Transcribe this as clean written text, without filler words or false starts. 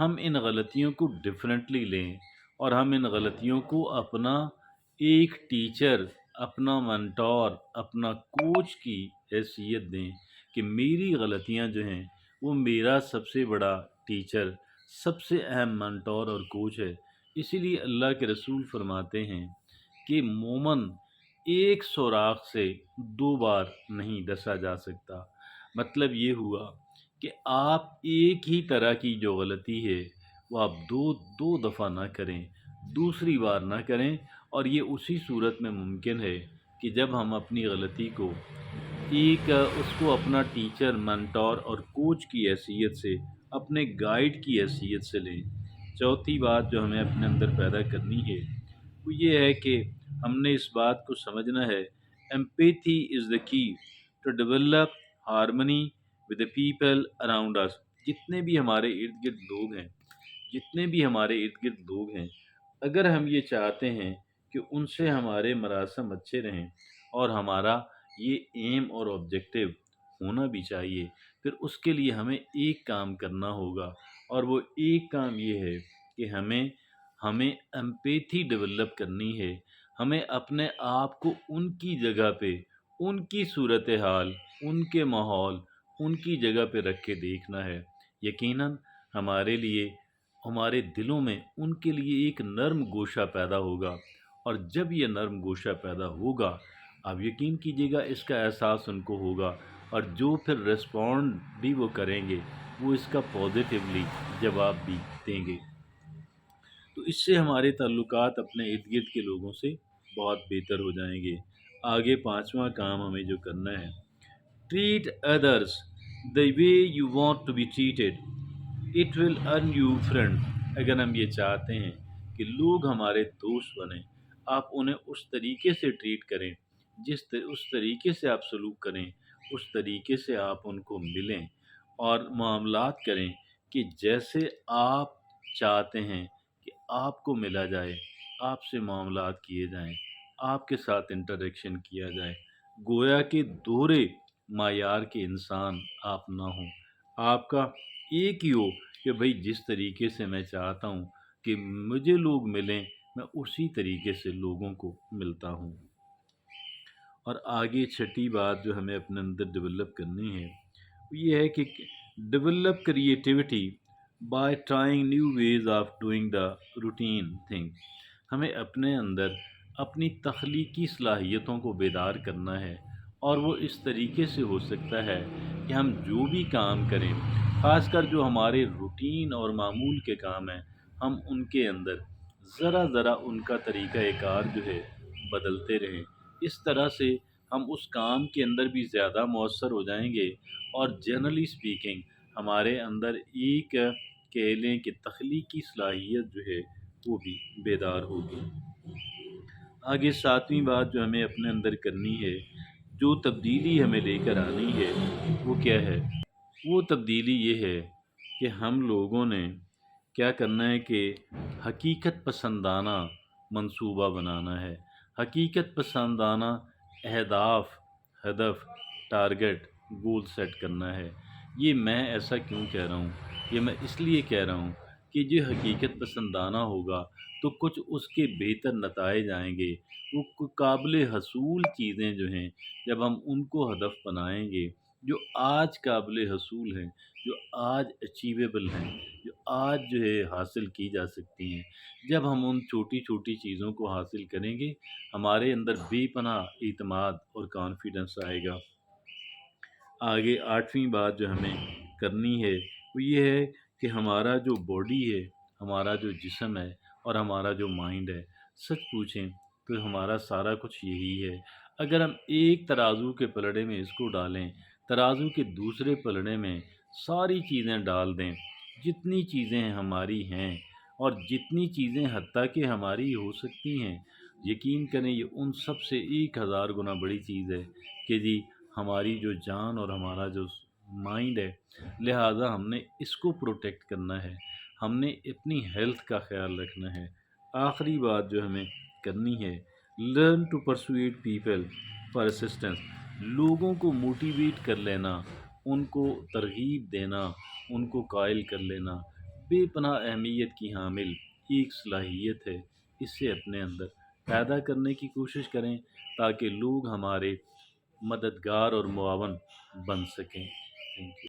ہم ان غلطیوں کو ڈفرینٹلی لیں اور ہم ان غلطیوں کو اپنا ایک ٹیچر، اپنا منٹور، اپنا کوچ کی حیثیت دیں کہ میری غلطیاں جو ہیں وہ میرا سب سے بڑا ٹیچر، سب سے اہم منٹور اور کوچ ہے۔ اسی لیے اللہ کے رسول فرماتے ہیں کہ مومن ایک سوراخ سے دو بار نہیں ڈسا جا سکتا۔ مطلب یہ ہوا کہ آپ ایک ہی طرح کی جو غلطی ہے وہ آپ دو دفعہ نہ کریں، دوسری بار نہ کریں، اور یہ اسی صورت میں ممکن ہے کہ جب ہم اپنی غلطی کو اس کو اپنا ٹیچر، منٹور اور کوچ کی حیثیت سے، اپنے گائیڈ کی حیثیت سے لیں۔ چوتھی بات جو ہمیں اپنے اندر پیدا کرنی ہے وہ یہ ہے کہ ہم نے اس بات کو سمجھنا ہے، empathy is the key to develop harmony with the people around us. جتنے بھی ہمارے ارد گرد لوگ ہیں، جتنے بھی ہمارے ارد گرد لوگ ہیں، اگر ہم یہ چاہتے ہیں کہ ان سے ہمارے مراسم اچھے رہیں اور ہمارا یہ ایم اور آبجیکٹو ہونا بھی چاہیے، پھر اس کے لیے ہمیں ایک کام کرنا ہوگا، اور وہ ایک کام یہ ہے کہ ہمیں ایمپیتھی ڈیولپ کرنی ہے۔ ہمیں اپنے آپ کو ان کی جگہ پہ، ان کی صورتحال، ان کے ماحول، ان کی جگہ پہ رکھ کے دیکھنا ہے۔ یقیناً ہمارے لیے، ہمارے دلوں میں ان کے لیے ایک نرم گوشہ پیدا ہوگا، اور جب یہ نرم گوشہ پیدا ہوگا، آپ یقین کیجیے گا اس کا احساس ان کو ہوگا، اور جو پھر ریسپونڈ بھی وہ کریں گے وہ اس کا پازیٹیولی جواب بھی دیں گے۔ تو اس سے ہمارے تعلقات اپنے ارد گرد کے لوگوں سے بہت بہتر ہو جائیں گے۔ آگے پانچواں کام ہمیں جو کرنا ہے، treat others the way you want to be treated, it will earn you friend۔ اگر ہم یہ چاہتے ہیں کہ لوگ ہمارے دوست بنیں، آپ انہیں اس طریقے سے ٹریٹ کریں، اس طریقے سے آپ سلوک کریں، اس طریقے سے آپ ان کو ملیں اور معاملات کریں کہ جیسے آپ چاہتے ہیں کہ آپ کو ملا جائے، آپ سے معاملات کیے جائیں، آپ کے ساتھ انٹریکشن کیا جائے۔ گویا کہ دوہرے معیار کے انسان آپ نہ ہوں، آپ کا ایک ہی ہو کہ بھئی جس طریقے سے میں چاہتا ہوں کہ مجھے لوگ ملیں، میں اسی طریقے سے لوگوں کو ملتا ہوں۔ اور آگے چھٹی بات جو ہمیں اپنے اندر ڈیولپ کرنی ہے وہ یہ ہے کہ develop creativity by trying new ways of doing the routine thing. ہمیں اپنے اندر اپنی تخلیقی صلاحیتوں کو بیدار کرنا ہے، اور وہ اس طریقے سے ہو سکتا ہے کہ ہم جو بھی کام کریں، خاص کر جو ہمارے روٹین اور معمول کے کام ہیں، ہم ان کے اندر ذرا ان کا طریقہ کار جو ہے بدلتے رہیں۔ اس طرح سے ہم اس کام کے اندر بھی زیادہ مؤثر ہو جائیں گے، اور جنرلی اسپیکنگ ہمارے اندر ایک کہہ لیں کہ تخلیقی صلاحیت جو ہے وہ بھی بیدار ہوگی۔ آگے ساتویں بات جو ہمیں اپنے اندر کرنی ہے، جو تبدیلی ہمیں لے کر آنی ہے وہ کیا ہے؟ وہ تبدیلی یہ ہے کہ ہم لوگوں نے کیا کرنا ہے کہ حقیقت پسندانہ منصوبہ بنانا ہے، حقیقت پسندانہ اہداف، ہدف، ٹارگٹ، گول سیٹ کرنا ہے۔ یہ میں ایسا کیوں کہہ رہا ہوں؟ یہ میں اس لیے کہہ رہا ہوں کہ جو حقیقت پسندانہ ہوگا تو کچھ اس کے بہتر نتائج آئیں گے، وہ قابل حصول چیزیں جو ہیں جب ہم ان کو ہدف بنائیں گے، جو آج قابل حصول ہیں، جو آج اچیویبل ہیں، جو آج جو ہے حاصل کی جا سکتی ہیں، جب ہم ان چھوٹی چھوٹی چیزوں کو حاصل کریں گے، ہمارے اندر بے پناہ اعتماد اور کانفیڈنس آئے گا۔ آگے آٹھویں بات جو ہمیں کرنی ہے وہ یہ ہے کہ ہمارا جو باڈی ہے، ہمارا جو جسم ہے اور ہمارا جو مائنڈ ہے، سچ پوچھیں تو ہمارا سارا کچھ یہی ہے۔ اگر ہم ایک ترازو کے پلڑے میں اس کو ڈالیں، ترازو کے دوسرے پلڑے میں ساری چیزیں ڈال دیں، جتنی چیزیں ہماری ہیں اور جتنی چیزیں حتیٰ کہ ہماری ہو سکتی ہیں، یقین کریں یہ ان سب سے 1000 گنا بڑی چیز ہے کہ جی ہماری جو جان اور ہمارا جو مائنڈ ہے، لہٰذا ہم نے اس کو پروٹیکٹ کرنا ہے، ہم نے اپنی ہیلتھ کا خیال رکھنا ہے۔ آخری بات جو ہمیں کرنی ہے، learn to persuade people for assistance. لوگوں کو موٹیویٹ کر لینا، ان کو ترغیب دینا، ان کو قائل کر لینا، بے پناہ اہمیت کی حامل ایک صلاحیت ہے، اسے اپنے اندر پیدا کرنے کی کوشش کریں تاکہ لوگ ہمارے مددگار اور معاون بن سکیں۔ Thank you.